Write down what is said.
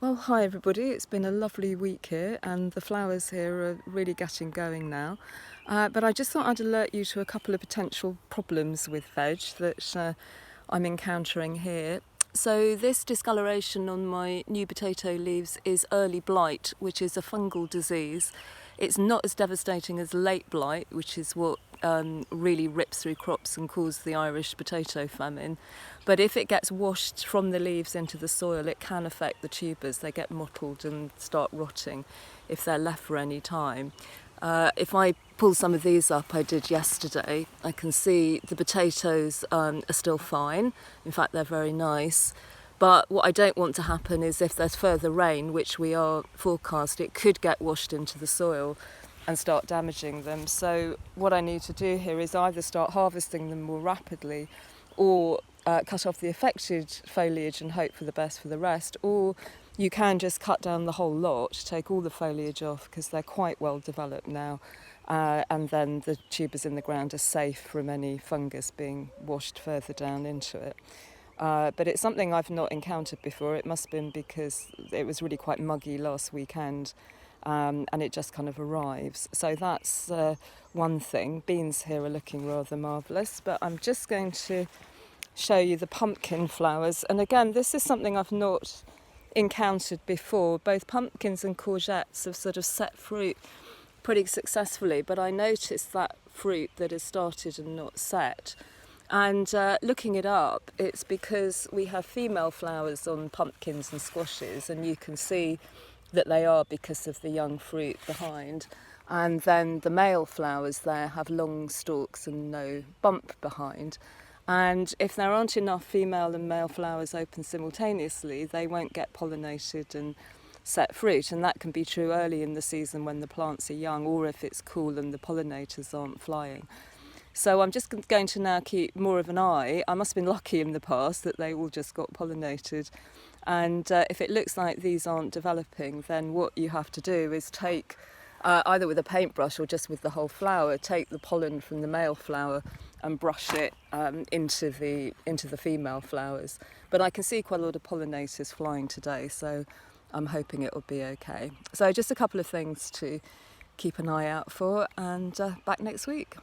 Well, hi everybody. It's been a lovely week here and the flowers here are really getting going now. But I just thought I'd alert you to a couple of potential problems with veg that I'm encountering here. So this discoloration on my new potato leaves is early blight, which is a fungal disease. It's not as devastating as late blight, which is what really rips through crops and caused the Irish potato famine. But if it gets washed from the leaves into the soil, it can affect the tubers. They get mottled and start rotting if they're left for any time. If I pull some of these up, I did yesterday, I can see the potatoes are still fine. In fact, they're very nice. But what I don't want to happen is if there's further rain, which we are forecast, it could get washed into the soil and start damaging them. So what I need to do here is either start harvesting them more rapidly or cut off the affected foliage and hope for the best for the rest, or you can just cut down the whole lot, take all the foliage off because they're quite well developed now, and then the tubers in the ground are safe from any fungus being washed further down into it. But it's something I've not encountered before. It must have been because it was really quite muggy last weekend, and it just kind of arrives. So that's one thing. Beans here are looking rather marvellous, but I'm just going to show you the pumpkin flowers. And again, this is something I've not encountered before. Both pumpkins and courgettes have sort of set fruit pretty successfully, but I noticed that fruit that has started and not set. And looking it up, it's because we have female flowers on pumpkins and squashes, and you can see that they are because of the young fruit behind. And then the male flowers there have long stalks and no bump behind. And if there aren't enough female and male flowers open simultaneously, they won't get pollinated and set fruit. And that can be true early in the season when the plants are young, or if it's cool and the pollinators aren't flying. So I'm just going to now keep more of an eye. I must have been lucky in the past that they all just got pollinated. And if it looks like these aren't developing, then what you have to do is take, either with a paintbrush or just with the whole flower, take the pollen from the male flower and brush it into the female flowers. But I can see quite a lot of pollinators flying today, so I'm hoping it will be okay. So just a couple of things to keep an eye out for, and back next week.